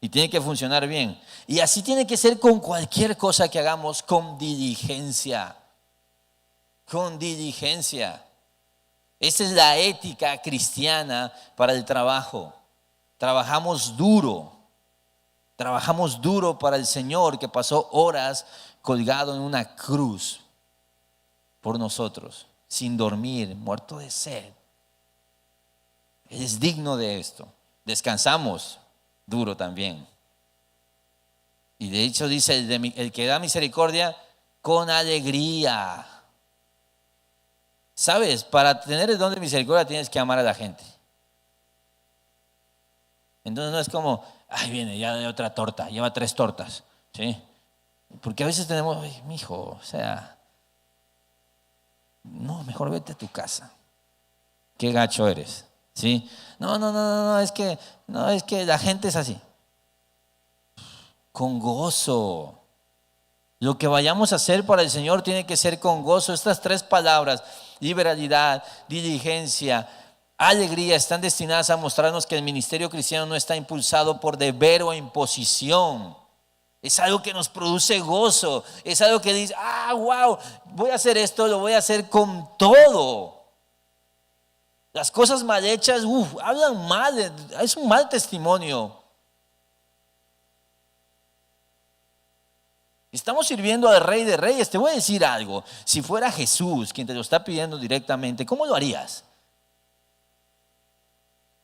y tiene que funcionar bien. Y así tiene que ser con cualquier cosa que hagamos con diligencia. Con diligencia. Esa es la ética cristiana para el trabajo. Trabajamos duro para el Señor que pasó horas colgado en una cruz por nosotros, sin dormir, muerto de sed. Él es digno de esto. Descansamos duro también. Y de hecho dice, el que da misericordia con alegría. ¿Sabes? Para tener el don de misericordia tienes que amar a la gente. Entonces no es como, viene, ya de otra torta, lleva 3 tortas, ¿sí? Porque a veces tenemos, mijo, o sea, no, mejor vete a tu casa. Qué gacho eres, ¿sí? No, es que la gente es así. Con gozo. Lo que vayamos a hacer para el Señor tiene que ser con gozo. Estas 3 palabras, liberalidad, diligencia, alegría, están destinadas a mostrarnos que el ministerio cristiano no está impulsado por deber o imposición. Es algo que nos produce gozo. Es algo que dice, wow, voy a hacer esto, lo voy a hacer con todo. Las cosas mal hechas, hablan mal, es un mal testimonio. Estamos sirviendo al Rey de Reyes. Te voy a decir algo. Si fuera Jesús quien te lo está pidiendo directamente, ¿cómo lo harías?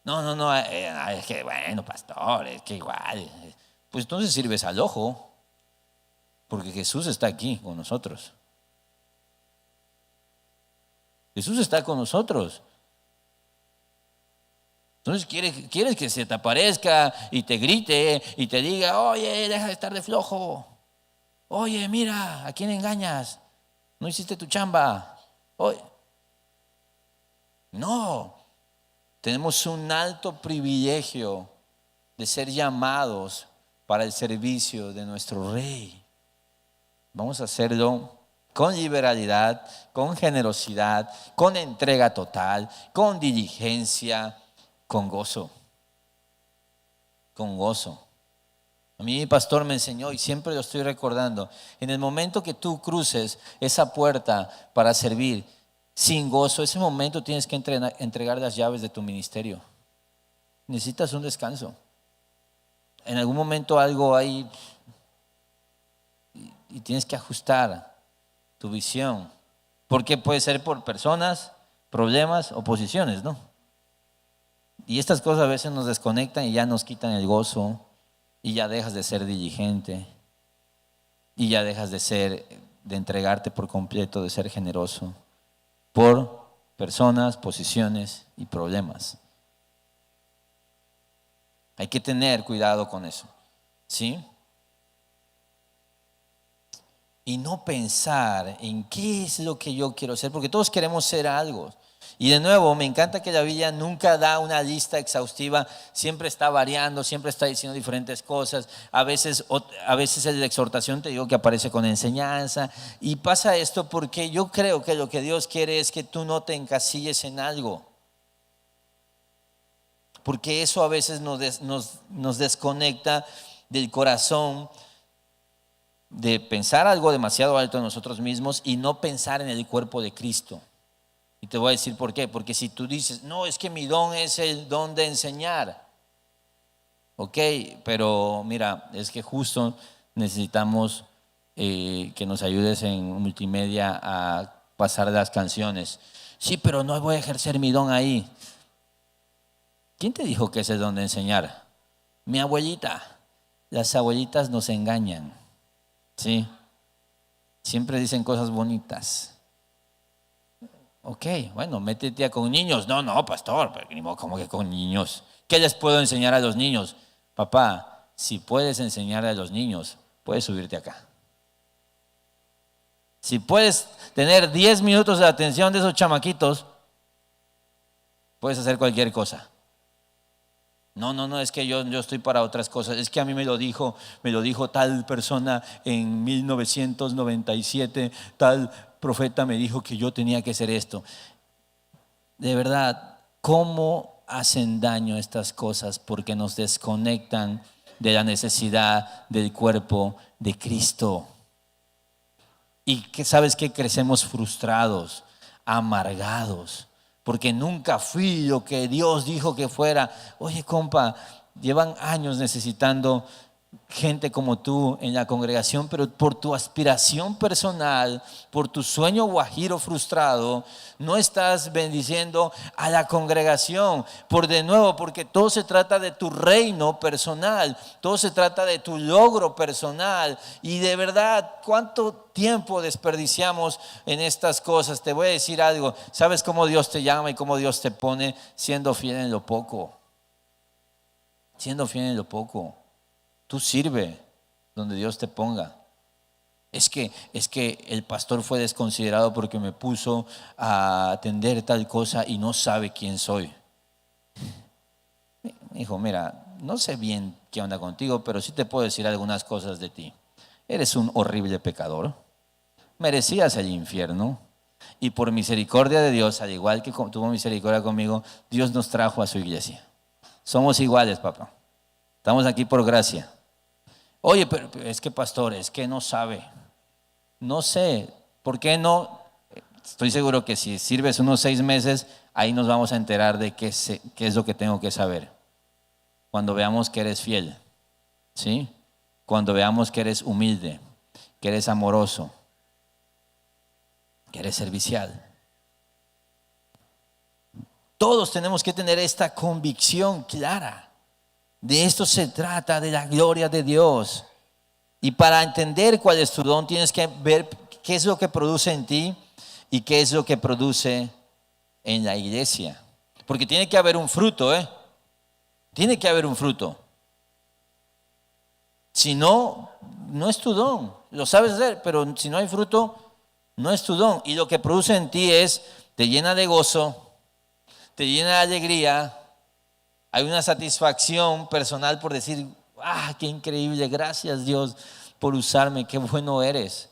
No, es que bueno, pastor, es que igual. Pues entonces sirves al ojo, porque Jesús está aquí con nosotros. Jesús está con nosotros. Entonces quieres que se te aparezca y te grite y te diga, oye, deja de estar de flojo. Oye, mira, ¿a quién engañas? No hiciste tu chamba. Oye. No, tenemos un alto privilegio de ser llamados para el servicio de nuestro Rey. Vamos a hacerlo con liberalidad, con generosidad, con entrega total, con diligencia, con gozo. Con gozo. A mí mi pastor me enseñó y siempre lo estoy recordando. En el momento que tú cruces esa puerta para servir sin gozo, ese momento tienes que entregar las llaves de tu ministerio. Necesitas un descanso. En algún momento algo hay y tienes que ajustar tu visión. Porque puede ser por personas, problemas o posiciones, ¿no? Y estas cosas a veces nos desconectan y ya nos quitan el gozo. Y ya dejas de ser diligente. Y ya dejas de entregarte por completo, de ser generoso. Por personas, posiciones y problemas. Hay que tener cuidado con eso. ¿Sí? Y no pensar en qué es lo que yo quiero ser, porque todos queremos ser algo. Y de nuevo, me encanta que la Biblia nunca da una lista exhaustiva, siempre está variando, siempre está diciendo diferentes cosas. A veces en la exhortación te digo que aparece con enseñanza. Y pasa esto porque yo creo que lo que Dios quiere es que tú no te encasilles en algo. Porque eso a veces nos desconecta del corazón de pensar algo demasiado alto en nosotros mismos y no pensar en el cuerpo de Cristo. Y te voy a decir por qué. Porque si tú dices, no, es que mi don es el don de enseñar. Ok, pero mira, es que justo necesitamos que nos ayudes en multimedia a pasar las canciones. Sí, pero no voy a ejercer mi don ahí. ¿Quién te dijo que es el don de enseñar? Mi abuelita. Las abuelitas nos engañan. ¿Sí? Siempre dicen cosas bonitas. Ok, bueno, métete con niños. No, pastor, ¿cómo que con niños? ¿Qué les puedo enseñar a los niños? Papá, si puedes enseñar a los niños, puedes subirte acá. Si puedes tener 10 minutos de atención de esos chamaquitos, puedes hacer cualquier cosa. No, es que yo estoy para otras cosas. Es que a mí me lo dijo tal persona en 1997, tal profeta me dijo que yo tenía que hacer esto. De verdad, ¿cómo hacen daño estas cosas? Porque nos desconectan de la necesidad del cuerpo de Cristo. Y que sabes que crecemos frustrados, amargados, porque nunca fui lo que Dios dijo que fuera. Oye, compa, llevan años necesitando gente como tú en la congregación, pero por tu aspiración personal, por tu sueño guajiro frustrado, no estás bendiciendo a la congregación. Porque todo se trata de tu reino personal, todo se trata de tu logro personal. Y de verdad, ¿cuánto tiempo desperdiciamos en estas cosas? Te voy a decir algo. ¿Sabes cómo Dios te llama y cómo Dios te pone? Siendo fiel en lo poco. Siendo fiel en lo poco. Tú sirve donde Dios te ponga. Es que el pastor fue desconsiderado porque me puso a atender tal cosa y no sabe quién soy. Hijo, mira, no sé bien qué onda contigo, pero sí te puedo decir algunas cosas de ti. Eres un horrible pecador. Merecías el infierno. Y por misericordia de Dios, al igual que tuvo misericordia conmigo, Dios nos trajo a su iglesia. Somos iguales, papá. Estamos aquí por gracia. Oye, pero es que pastor, es que no sabe. No sé, ¿por qué no? Estoy seguro que si sirves unos 6 meses, ahí nos vamos a enterar de qué es lo que tengo que saber. Cuando veamos que eres fiel, ¿sí? Cuando veamos que eres humilde, que eres amoroso, que eres servicial. Todos tenemos que tener esta convicción clara. De esto se trata, de la gloria de Dios. Y para entender cuál es tu don, tienes que ver qué es lo que produce en ti y qué es lo que produce en la iglesia. Porque tiene que haber un fruto, Tiene que haber un fruto. Si no, no es tu don. Lo sabes hacer, pero si no hay fruto, no es tu don. Y lo que produce en ti te llena de gozo, te llena de alegría. Hay una satisfacción personal por decir, qué increíble, gracias Dios por usarme, qué bueno eres.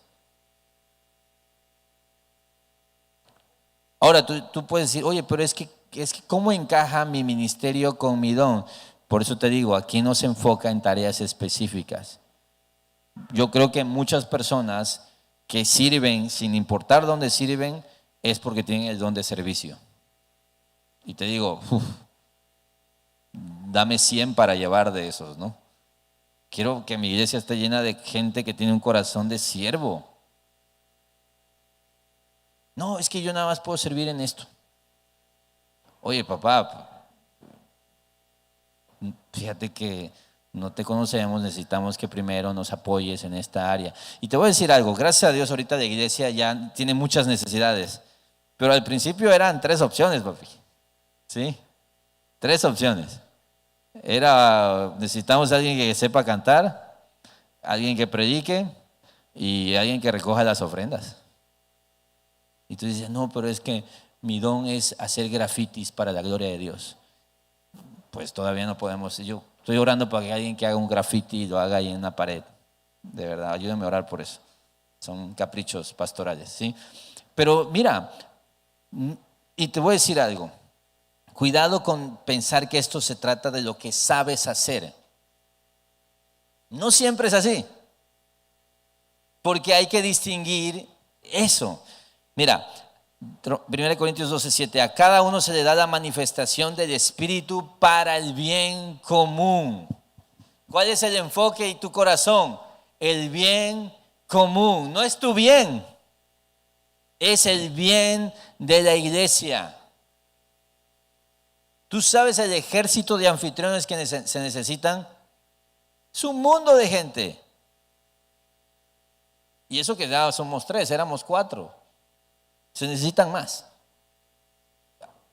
Ahora tú puedes decir, oye, pero es que ¿cómo encaja mi ministerio con mi don? Por eso te digo, aquí no se enfoca en tareas específicas. Yo creo que muchas personas que sirven, sin importar dónde sirven, es porque tienen el don de servicio. Y te digo, dame 100 para llevar de esos, ¿no? Quiero que mi iglesia esté llena de gente que tiene un corazón de siervo. No, es que yo nada más puedo servir en esto. Oye, papá, fíjate que no te conocemos, necesitamos que primero nos apoyes en esta área. Y te voy a decir algo, gracias a Dios ahorita la iglesia ya tiene muchas necesidades, pero al principio eran 3 opciones, papi. ¿Sí? 3 opciones. Necesitamos a alguien que sepa cantar, alguien que predique y alguien que recoja las ofrendas. Y tú dices, no, pero es que mi don es hacer grafitis para la gloria de Dios. Pues todavía no podemos. Yo estoy orando para que alguien que haga un grafiti lo haga ahí en una pared. De verdad, ayúdenme a orar por eso. Son caprichos pastorales, ¿sí? Pero mira, y te voy a decir algo. Cuidado con pensar que esto se trata de lo que sabes hacer. No siempre es así. Porque hay que distinguir eso. Mira, 1 Corintios 12:7, a cada uno se le da la manifestación del Espíritu para el bien común. ¿Cuál es el enfoque y tu corazón? El bien común. No es tu bien, es el bien de la iglesia. ¿Tú sabes el ejército de anfitriones que se necesitan? Es un mundo de gente. Y eso que ya somos 3, éramos 4. Se necesitan más.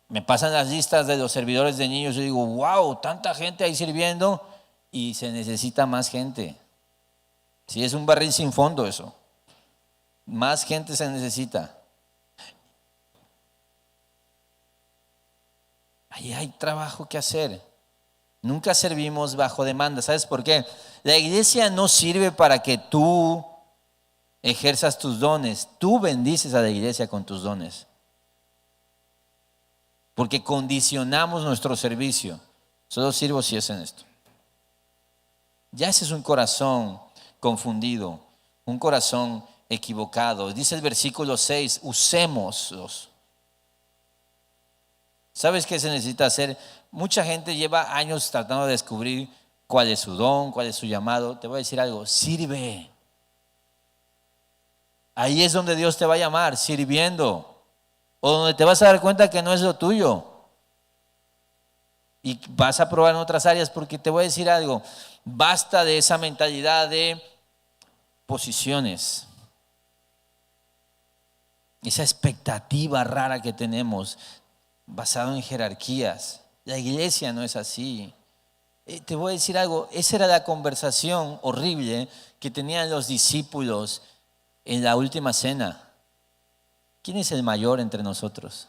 Me pasan las listas de los servidores de niños y digo, wow, tanta gente ahí sirviendo y se necesita más gente. Si es un barril sin fondo eso. Más gente se necesita. Ahí hay trabajo que hacer. Nunca servimos bajo demanda. ¿Sabes por qué? La iglesia no sirve para que tú ejerzas tus dones. Tú bendices a la iglesia con tus dones. Porque condicionamos nuestro servicio. Solo sirvo si es en esto. Ya ese es un corazón confundido, un corazón equivocado. Dice el versículo 6, usémoslos. ¿Sabes qué se necesita hacer? Mucha gente lleva años tratando de descubrir cuál es su don, cuál es su llamado. Te voy a decir algo, sirve. Ahí es donde Dios te va a llamar, sirviendo. O donde te vas a dar cuenta que no es lo tuyo. Y vas a probar en otras áreas, porque te voy a decir algo. Basta de esa mentalidad de posiciones. Esa expectativa rara que tenemos basado en jerarquías. La iglesia no es así. Te voy a decir algo, esa era la conversación horrible que tenían los discípulos en la última cena. ¿Quién es el mayor entre nosotros?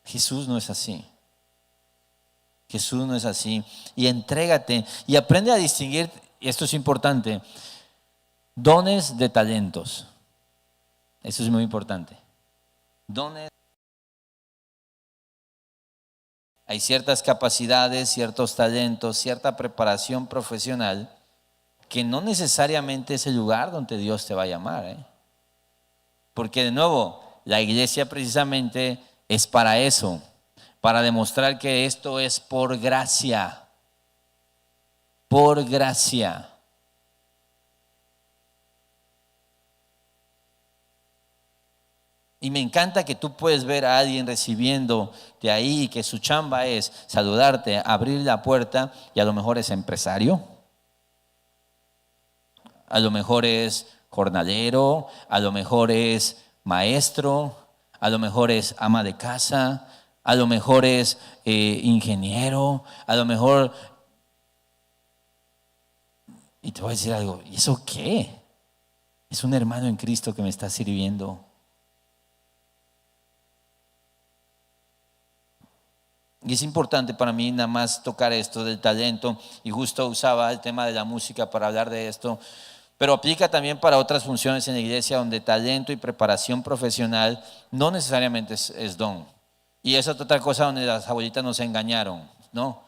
Jesús no es así. Jesús no es así. Y entrégate y aprende a distinguir, y esto es importante, dones de talentos. Eso es muy importante. Dones. Hay ciertas capacidades, ciertos talentos, cierta preparación profesional que no necesariamente es el lugar donde Dios te va a llamar. Porque de nuevo, la iglesia precisamente es para eso, para demostrar que esto es por gracia. Por gracia. Y me encanta que tú puedes ver a alguien recibiendo de ahí, que su chamba es saludarte, abrir la puerta, y a lo mejor es empresario, a lo mejor es jornalero, a lo mejor es maestro, a lo mejor es ama de casa, a lo mejor es ingeniero, a lo mejor... Y te voy a decir algo, ¿y eso qué? Es un hermano en Cristo que me está sirviendo. Y es importante para mí nada más tocar esto del talento, y justo usaba el tema de la música para hablar de esto, pero aplica también para otras funciones en la iglesia donde talento y preparación profesional no necesariamente es don. Y esa es otra cosa donde las abuelitas nos engañaron, ¿no?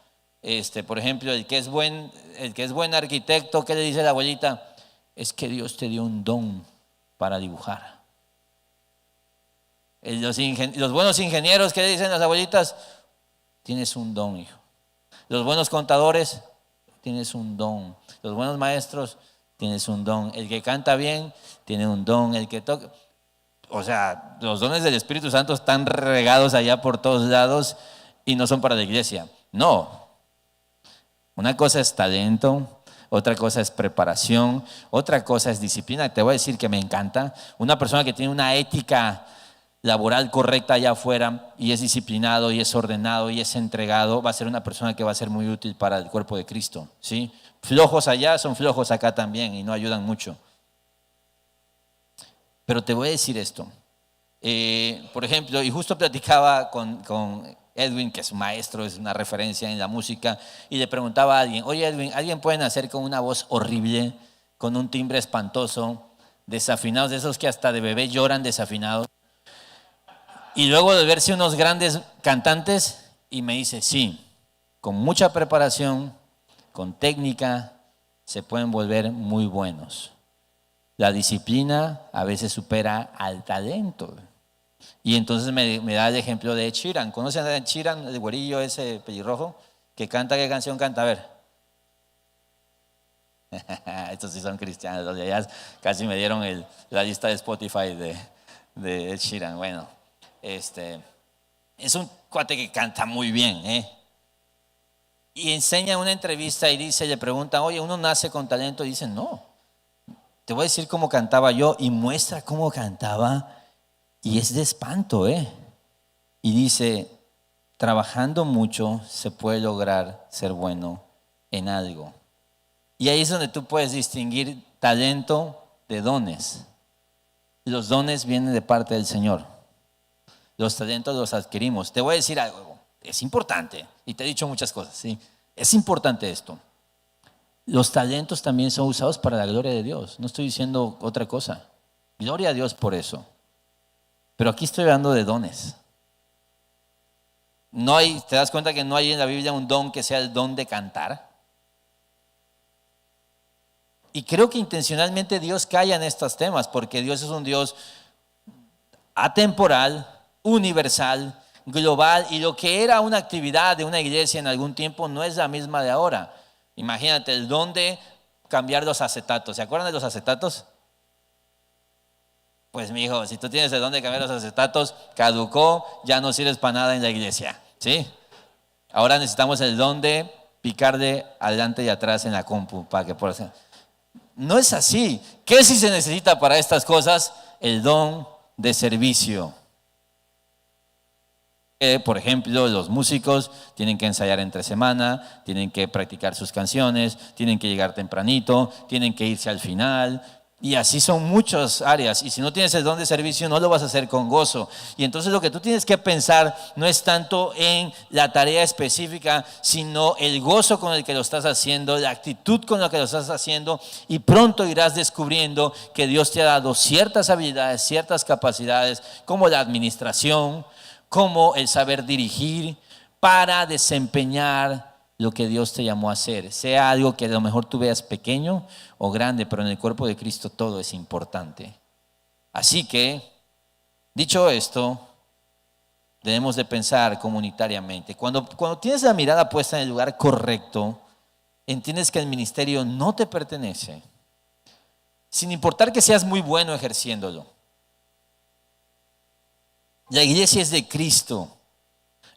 Por ejemplo, el que es buen arquitecto, ¿qué le dice la abuelita? Es que Dios te dio un don para dibujar. Los buenos ingenieros, ¿qué le dicen las abuelitas? Tienes un don, hijo. Los buenos contadores, tienes un don. Los buenos maestros, tienes un don. El que canta bien, tiene un don. El que toca... O sea, los dones del Espíritu Santo están regados allá por todos lados y no son para la iglesia. No. Una cosa es talento, otra cosa es preparación, otra cosa es disciplina. Te voy a decir que me encanta. Una persona que tiene una ética laboral correcta allá afuera y es disciplinado y es ordenado y es entregado, va a ser una persona que va a ser muy útil para el cuerpo de Cristo, ¿sí? Flojos allá son flojos acá también y no ayudan mucho. Pero te voy a decir esto. Por ejemplo, y justo platicaba con Edwin, que es un maestro, es una referencia en la música, y le preguntaba a alguien, oye Edwin, ¿alguien puede nacer con una voz horrible, con un timbre espantoso, desafinados, de esos que hasta de bebé lloran desafinados? Y luego de verse unos grandes cantantes, y me dice, sí, con mucha preparación, con técnica, se pueden volver muy buenos. La disciplina a veces supera al talento. Y entonces me da el ejemplo de Ed Sheeran. ¿Conocen a Ed Sheeran, el güerillo ese pelirrojo? Que canta, ¿qué canción canta? A ver. Estos sí son cristianos. Ya casi me dieron la lista de Spotify de Ed Sheeran. Bueno, es un cuate que canta muy bien, Y enseña una entrevista y le preguntan, oye, ¿uno nace con talento? Y dice, no. Te voy a decir cómo cantaba yo, y muestra cómo cantaba, y es de espanto, Y dice, trabajando mucho se puede lograr ser bueno en algo. Y ahí es donde tú puedes distinguir talento de dones. Los dones vienen de parte del Señor. Los talentos los adquirimos. Te voy a decir algo, es importante, y te he dicho muchas cosas, ¿sí? Es importante esto. Los talentos también son usados para la gloria de Dios. No estoy diciendo otra cosa. Gloria a Dios por eso. Pero aquí estoy hablando de dones. ¿Te das cuenta que no hay en la Biblia un don que sea el don de cantar? Y creo que intencionalmente Dios calla en estos temas, porque Dios es un Dios atemporal, universal, global, y lo que era una actividad de una iglesia en algún tiempo no es la misma de ahora. Imagínate el don de cambiar los acetatos. ¿Se acuerdan de los acetatos? Pues mi hijo, si tú tienes el don de cambiar los acetatos, caducó, ya no sirves para nada en la iglesia, ¿sí? Ahora necesitamos el don de picar de adelante y atrás en la compu para que pueda hacer. No es así. ¿Qué sí se necesita para estas cosas? El don de servicio. Por ejemplo, los músicos tienen que ensayar entre semana, tienen que practicar sus canciones, tienen que llegar tempranito, tienen que irse al final, y así son muchas áreas. Y si no tienes el don de servicio, no lo vas a hacer con gozo. Y entonces lo que tú tienes que pensar no es tanto en la tarea específica, sino el gozo con el que lo estás haciendo, la actitud con la que lo estás haciendo, y pronto irás descubriendo que Dios te ha dado ciertas habilidades, ciertas capacidades, como la administración, como el saber dirigir, para desempeñar lo que Dios te llamó a hacer. Sea algo que a lo mejor tú veas pequeño o grande, pero en el cuerpo de Cristo todo es importante. Así que, dicho esto, debemos de pensar comunitariamente. Cuando tienes la mirada puesta en el lugar correcto, entiendes que el ministerio no te pertenece, sin importar que seas muy bueno ejerciéndolo. La iglesia es de Cristo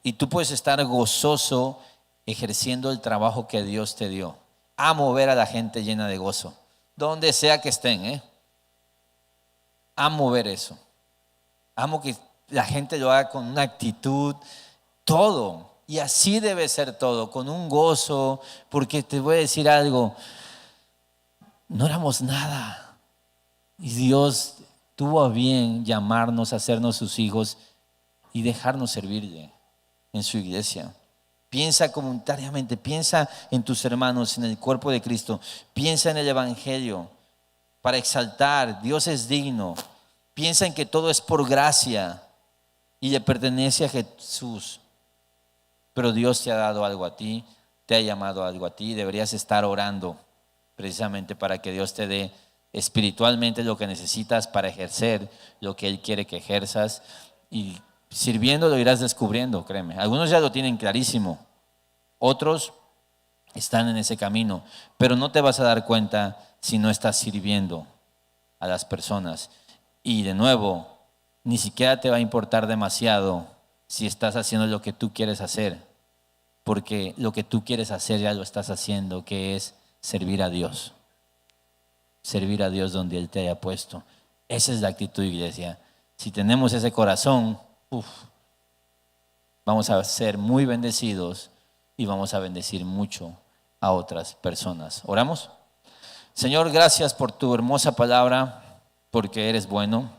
y tú puedes estar gozoso ejerciendo el trabajo que Dios te dio. Amo ver a la gente llena de gozo, donde sea que estén, Amo ver eso. Amo que la gente lo haga con una actitud todo. Y así debe ser todo, con un gozo, porque te voy a decir algo, no éramos nada. Y Dios tuvo a bien llamarnos, hacernos sus hijos y dejarnos servirle en su iglesia. Piensa comunitariamente, piensa en tus hermanos, en el cuerpo de Cristo, piensa en el Evangelio para exaltar, Dios es digno. Piensa en que todo es por gracia y le pertenece a Jesús. Pero Dios te ha dado algo a ti, te ha llamado algo a ti, deberías estar orando precisamente para que Dios te dé espiritualmente lo que necesitas para ejercer lo que Él quiere que ejerzas, y sirviendo lo irás descubriendo, créeme. Algunos ya lo tienen clarísimo, otros están en ese camino, pero no te vas a dar cuenta si no estás sirviendo a las personas. Y de nuevo, ni siquiera te va a importar demasiado si estás haciendo lo que tú quieres hacer, porque lo que tú quieres hacer ya lo estás haciendo, que es servir a Dios. Servir a Dios donde Él te haya puesto. Esa es la actitud, iglesia. Si tenemos ese corazón, vamos a ser muy bendecidos y vamos a bendecir mucho a otras personas. ¿Oramos? Señor, gracias por tu hermosa palabra, porque eres bueno.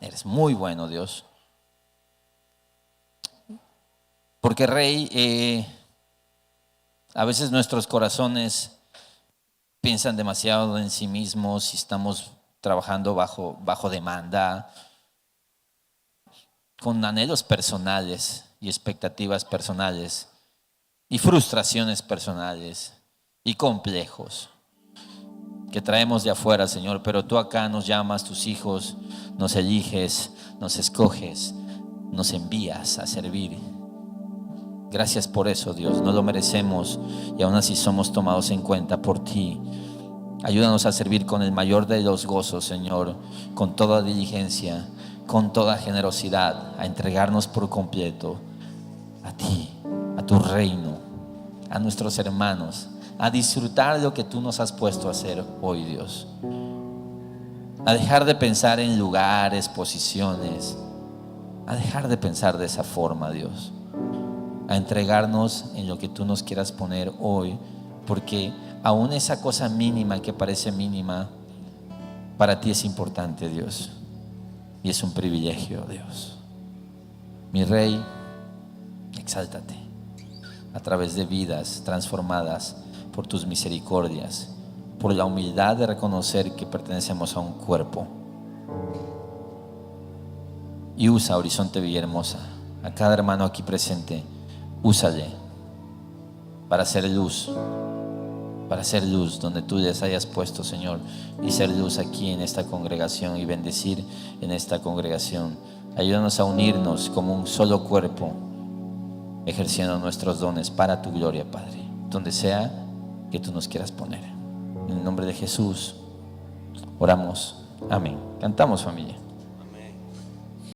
Eres muy bueno, Dios. Porque, Rey, a veces nuestros corazones piensan demasiado en sí mismos y estamos trabajando bajo demanda, con anhelos personales y expectativas personales y frustraciones personales y complejos que traemos de afuera, Señor. Pero tú acá nos llamas, tus hijos, nos eliges, nos escoges, nos envías a servir. Gracias por eso, Dios. No lo merecemos y aún así somos tomados en cuenta por ti. Ayúdanos a servir con el mayor de los gozos, Señor, con toda diligencia, con toda generosidad, a entregarnos por completo a ti, a tu reino, a nuestros hermanos, a disfrutar lo que tú nos has puesto a hacer hoy, Dios. A dejar de pensar en lugares, posiciones, a dejar de pensar de esa forma, Dios. A entregarnos en lo que tú nos quieras poner hoy, porque aún esa cosa mínima que parece mínima, para ti es importante, Dios, y es un privilegio, Dios. Mi Rey, exáltate a través de vidas transformadas por tus misericordias, por la humildad de reconocer que pertenecemos a un cuerpo. Y usa Horizonte Villahermosa, a cada hermano aquí presente, úsale para hacer luz donde tú les hayas puesto, Señor, y ser luz aquí en esta congregación y bendecir en esta congregación. Ayúdanos a unirnos como un solo cuerpo, ejerciendo nuestros dones para tu gloria, Padre, donde sea que tú nos quieras poner. En el nombre de Jesús oramos. Amén. Cantamos, familia.